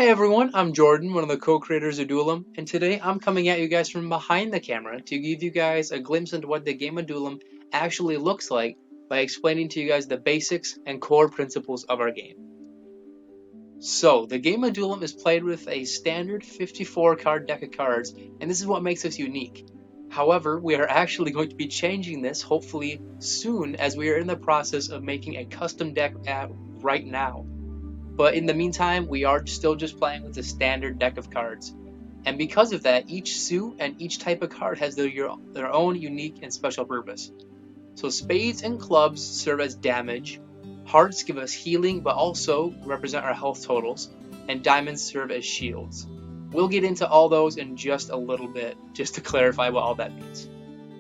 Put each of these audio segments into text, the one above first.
Hey everyone, I'm Jordan, one of the co-creators of Duellum, and today I'm coming at you guys from behind the camera to give you guys a glimpse into what the game of Duellum actually looks like by explaining to you guys the basics and core principles of our game. So, the game of Duellum is played with a standard 54 card deck of cards, and this is what makes us unique. However, we are actually going to be changing this hopefully soon, as we are in the process of making a custom deck right now. But in the meantime, we are still just playing with the standard deck of cards. And because of that, each suit and each type of card has their own unique and special purpose. So spades and clubs serve as damage, hearts give us healing but also represent our health totals, and diamonds serve as shields. We'll get into all those in just a little bit, just to clarify what all that means.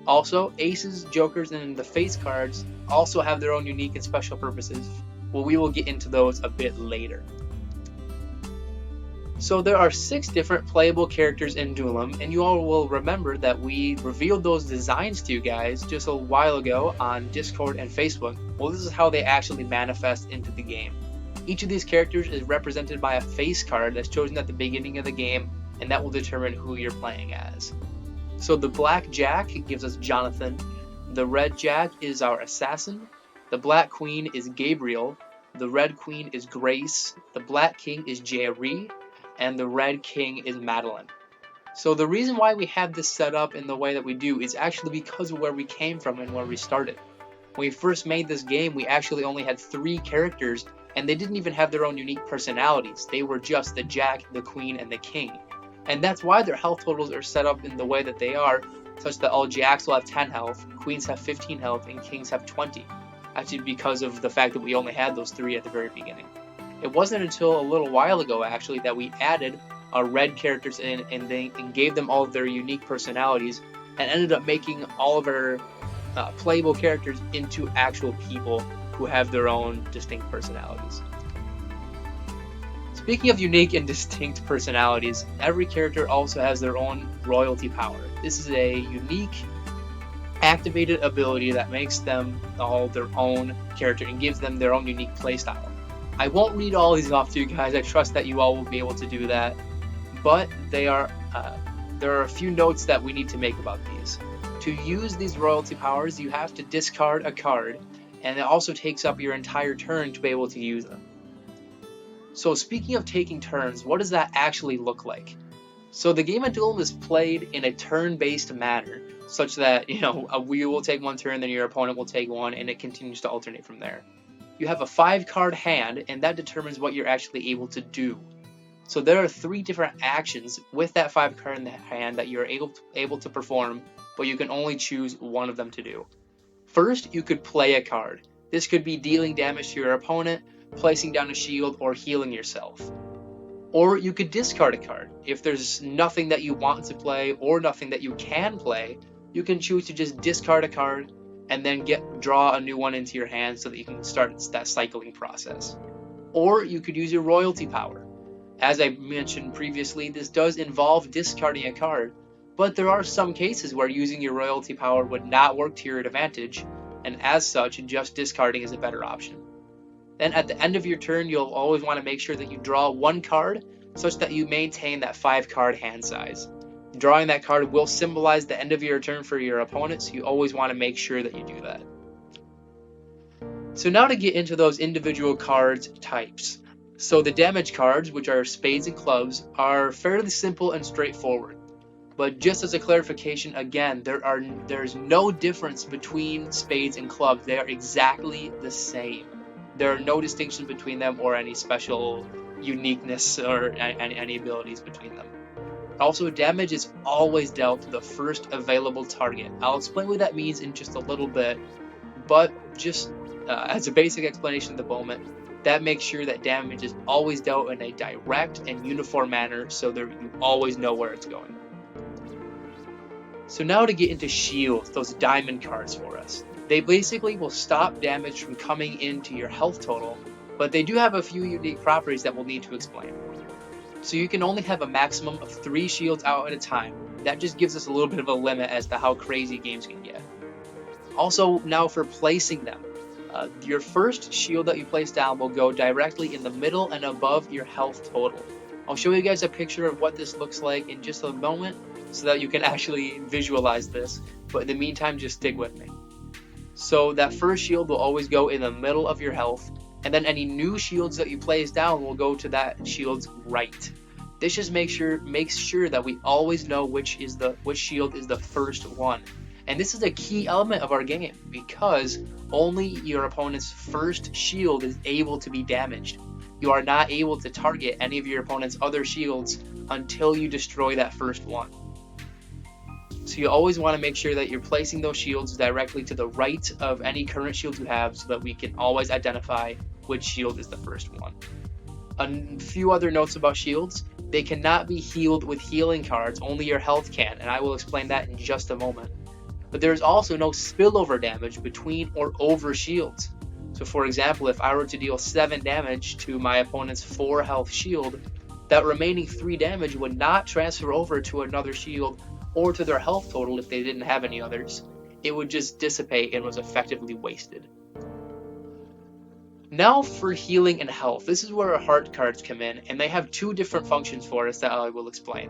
Also, aces, jokers, and the face cards also have their own unique and special purposes. Well, we will get into those a bit later. So there are 6 different playable characters in Duellum, and you all will remember that we revealed those designs to you guys just a while ago on Discord and Facebook. Well, this is how they actually manifest into the game. Each of these characters is represented by a face card that's chosen at the beginning of the game, and that will determine who you're playing as. So the black jack gives us Jonathan, the red jack is our assassin, the black queen is Gabriel, the red queen is Grace, the black king is Jerry, and the red king is Madeline. So the reason why we have this set up in the way that we do is actually because of where we came from and where we started. When we first made this game, we actually only had 3 characters, and they didn't even have their own unique personalities. They were just the jack, the queen, and the king. And that's why their health totals are set up in the way that they are, such that all jacks will have 10 health, queens have 15 health, and kings have 20. Actually, because of the fact that we only had those 3 at the very beginning. It wasn't until a little while ago, actually, that we added our red characters in and gave them all of their unique personalities and ended up making all of our playable characters into actual people who have their own distinct personalities. Speaking of unique and distinct personalities, every character also has their own royalty power. This is a unique activated ability that makes them all their own character and gives them their own unique playstyle. I won't read all these off to you guys, I trust that you all will be able to do that, but there are a few notes that we need to make about these. To use these royalty powers, you have to discard a card, and it also takes up your entire turn to be able to use them. So speaking of taking turns, what does that actually look like? So the game of Duellum is played in a turn-based manner, such that, we will take one turn, then your opponent will take one, and it continues to alternate from there. You have a 5-card hand, and that determines what you're actually able to do. So there are 3 different actions with that 5-card in the hand that you're able to perform, but you can only choose one of them to do. First, you could play a card. This could be dealing damage to your opponent, placing down a shield, or healing yourself. Or you could discard a card. If there's nothing that you want to play or nothing that you can play, you can choose to just discard a card and then draw a new one into your hand so that you can start that cycling process. Or you could use your royalty power. As I mentioned previously, this does involve discarding a card, but there are some cases where using your royalty power would not work to your advantage, and as such, just discarding is a better option. Then at the end of your turn, you'll always want to make sure that you draw 1 card, such that you maintain that 5-card hand size. Drawing that card will symbolize the end of your turn for your opponent, so you always want to make sure that you do that. So now to get into those individual cards types. So the damage cards, which are spades and clubs, are fairly simple and straightforward. But just as a clarification, again, there's no difference between spades and clubs. They are exactly the same. There are no distinctions between them or any special uniqueness or any abilities between them. Also, damage is always dealt to the first available target. I'll explain what that means in just a little bit, but just as a basic explanation at the moment, that makes sure that damage is always dealt in a direct and uniform manner so that you always know where it's going. So now to get into shields, those diamond cards for us. They basically will stop damage from coming into your health total, but they do have a few unique properties that we'll need to explain. So you can only have a maximum of 3 shields out at a time. That just gives us a little bit of a limit as to how crazy games can get. Also, now for placing them. Your first shield that you place down will go directly in the middle and above your health total. I'll show you guys a picture of what this looks like in just a moment so that you can actually visualize this, but in the meantime just stick with me. So that first shield will always go in the middle of your health, and then any new shields that you place down will go to that shield's right. This just makes sure that we always know which shield is the first one. And this is a key element of our game because only your opponent's first shield is able to be damaged. You are not able to target any of your opponent's other shields until you destroy that first one. So you always want to make sure that you're placing those shields directly to the right of any current shield you have so that we can always identify which shield is the first one. A few other notes about shields: they cannot be healed with healing cards, only your health can, and I will explain that in just a moment. But there's also no spillover damage between or over shields. So for example, if I were to deal 7 damage to my opponent's 4 health shield, that remaining 3 damage would not transfer over to another shield or to their health total if they didn't have any others. It would just dissipate and was effectively wasted. Now for healing and health. This is where our heart cards come in, and they have 2 different functions for us that I will explain.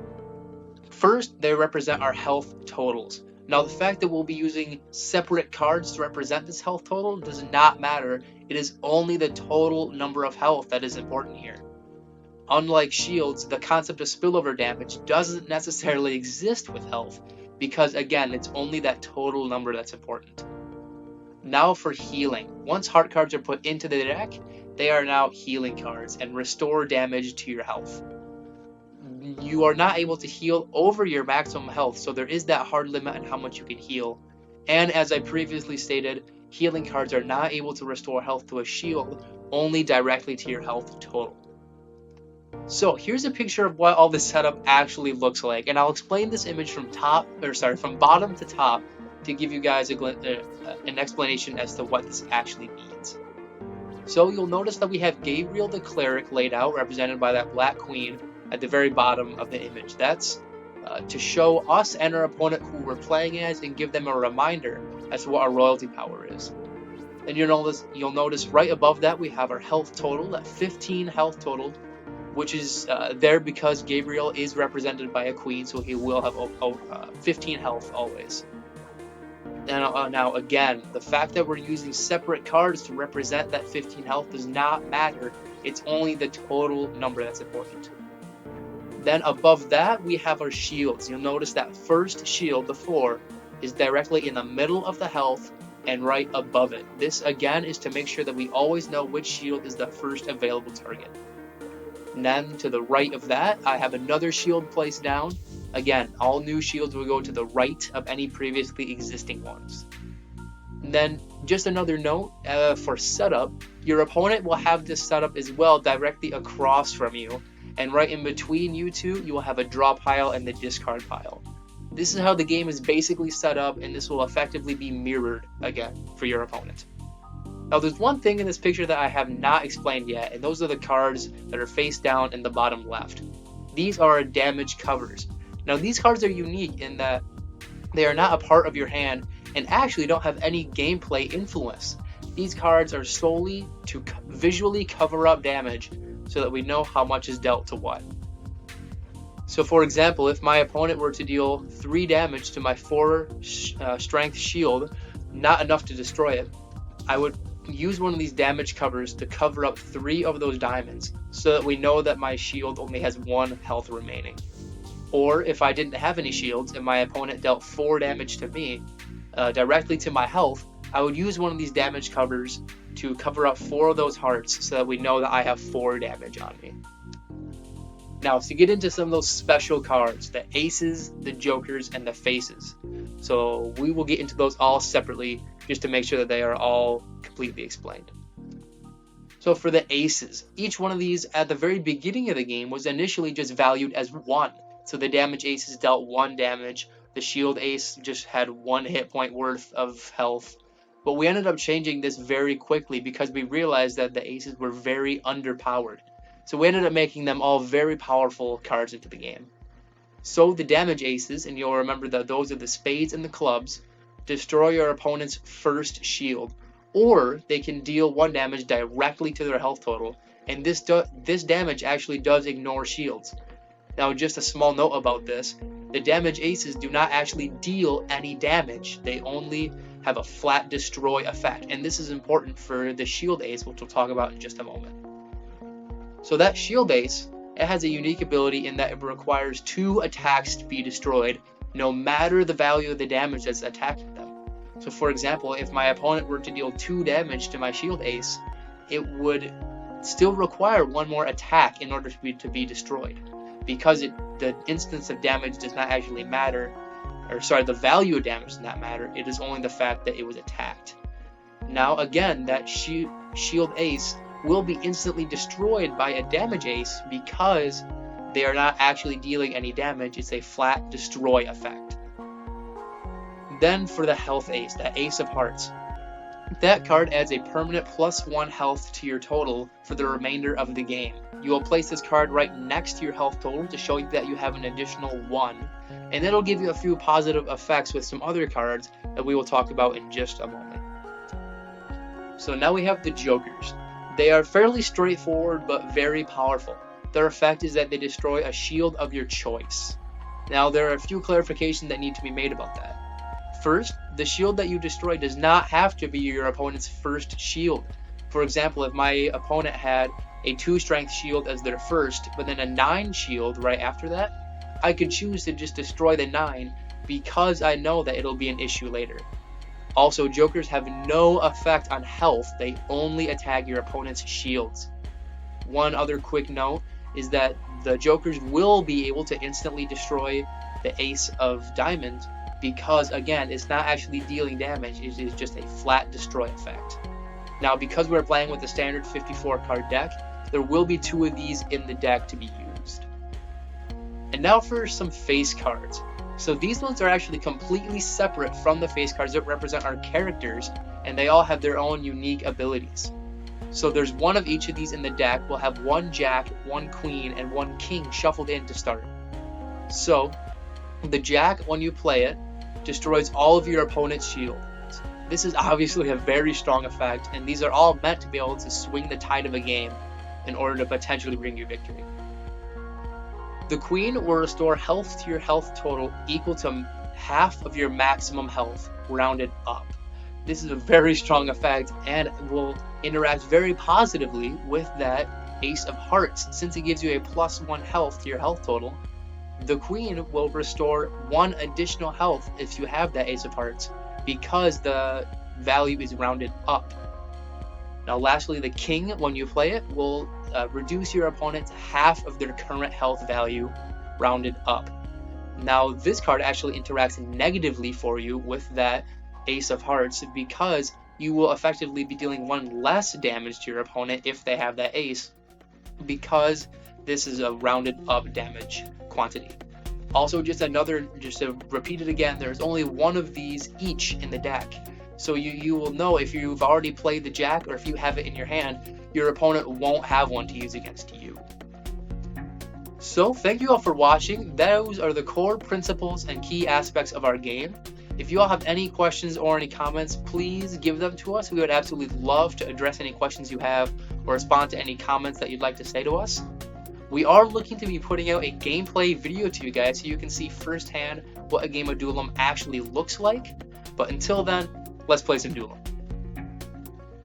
First, they represent our health totals. Now, the fact that we'll be using separate cards to represent this health total does not matter. It is only the total number of health that is important here. Unlike shields, the concept of spillover damage doesn't necessarily exist with health because, again, it's only that total number that's important. Now for healing. Once heart cards are put into the deck, they are now healing cards and restore damage to your health. You are not able to heal over your maximum health, so there is that hard limit on how much you can heal. And as I previously stated, healing cards are not able to restore health to a shield, only directly to your health total. So here's a picture of what all this setup actually looks like, and I'll explain this image from bottom to top to give you guys an explanation as to what this actually means. So you'll notice that we have Gabriel the Cleric laid out, represented by that black queen at the very bottom of the image. That's to show us and our opponent who we're playing as and give them a reminder as to what our royalty power is. And you'll notice right above that we have our health total, that 15 health total, which is there because Gabriel is represented by a queen, so he will have 15 health always. Now again, the fact that we're using separate cards to represent that 15 health does not matter. It's only the total number that's important. Then above that, we have our shields. You'll notice that first shield, the 4, is directly in the middle of the health and right above it. This again is to make sure that we always know which shield is the first available target. And then to the right of that, I have another shield placed down. Again, all new shields will go to the right of any previously existing ones. And then just another note for setup, your opponent will have this setup as well directly across from you, and right in between you two, you will have a draw pile and the discard pile. This is how the game is basically set up, and this will effectively be mirrored again for your opponent. Now there's one thing in this picture that I have not explained yet, and those are the cards that are face down in the bottom left. These are damage covers. Now these cards are unique in that they are not a part of your hand and actually don't have any gameplay influence. These cards are solely to visually cover up damage so that we know how much is dealt to what. So for example, if my opponent were to deal 3 damage to my 4 strength shield, not enough to destroy it, I would use one of these damage covers to cover up 3 of those diamonds so that we know that my shield only has 1 health remaining. Or if I didn't have any shields and my opponent dealt 4 damage to me directly to my health, I would use one of these damage covers to cover up 4 of those hearts so that we know that I have 4 damage on me. Now to get into some of those special cards, the aces, the jokers, and the faces. So we will get into those all separately just to make sure that they are all completely explained. So for the aces, each one of these at the very beginning of the game was initially just valued as 1. So the damage aces dealt 1 damage, the shield ace just had 1 hit point worth of health. But we ended up changing this very quickly because we realized that the aces were very underpowered. So we ended up making them all very powerful cards into the game. So the damage aces, and you'll remember that those are the spades and the clubs, destroy your opponent's first shield, or they can deal 1 damage directly to their health total, and this damage actually does ignore shields. Now, just a small note about this, the damage aces do not actually deal any damage, they only have a flat destroy effect, and this is important for the shield ace, which we'll talk about in just a moment. So that shield ace, it has a unique ability in that it requires 2 attacks to be destroyed, no matter the value of the damage that's attacking them. So for example, if my opponent were to deal 2 damage to my shield ace, it would still require 1 more attack in order to be destroyed, because the instance of damage does not actually matter, or sorry, the value of damage does not matter, it is only the fact that it was attacked. Now again, that shield ace will be instantly destroyed by a damage ace because they are not actually dealing any damage, it's a flat destroy effect. Then for the health ace, that ace of hearts. That card adds a permanent +1 health to your total for the remainder of the game. You will place this card right next to your health total to show you that you have an additional 1, and it'll give you a few positive effects with some other cards that we will talk about in just a moment. So now we have the jokers. They are fairly straightforward but very powerful. Their effect is that they destroy a shield of your choice. Now there are a few clarifications that need to be made about that. First, the shield that you destroy does not have to be your opponent's first shield. For example, if my opponent had a 2 strength shield as their first, but then a 9 shield right after that, I could choose to just destroy the 9 because I know that it'll be an issue later. Also, jokers have no effect on health, they only attack your opponent's shields. One other quick note is that the jokers will be able to instantly destroy the ace of diamonds because, again, it's not actually dealing damage, it is just a flat destroy effect. Now, because we're playing with the standard 54 card deck, there will be 2 of these in the deck to be used. And now for some face cards. So these ones are actually completely separate from the face cards that represent our characters, and they all have their own unique abilities. So there's 1 of each of these in the deck. We'll have 1 jack, 1 queen, and 1 king shuffled in to start. So the jack, when you play it, destroys all of your opponent's shields. This is obviously a very strong effect, and these are all meant to be able to swing the tide of a game in order to potentially bring you victory. The queen will restore health to your health total equal to half of your maximum health, rounded up. This is a very strong effect and will interact very positively with that ace of hearts. Since it gives you a +1 health to your health total, the queen will restore 1 additional health if you have that ace of hearts, because the value is rounded up. Now lastly, the king, when you play it, will reduce your opponent to half of their current health value, rounded up. Now this card actually interacts negatively for you with that ace of hearts because you will effectively be dealing 1 less damage to your opponent if they have that ace, because this is a rounded up damage quantity. Also, just to repeat it again, there's only 1 of these each in the deck. So you will know if you've already played the jack or if you have it in your hand, your opponent won't have one to use against you. So thank you all for watching. Those are the core principles and key aspects of our game. If you all have any questions or any comments, please give them to us. We would absolutely love to address any questions you have or respond to any comments that you'd like to say to us. We are looking to be putting out a gameplay video to you guys so you can see firsthand what a game of Duellum actually looks like. But until then, let's play some Duellum.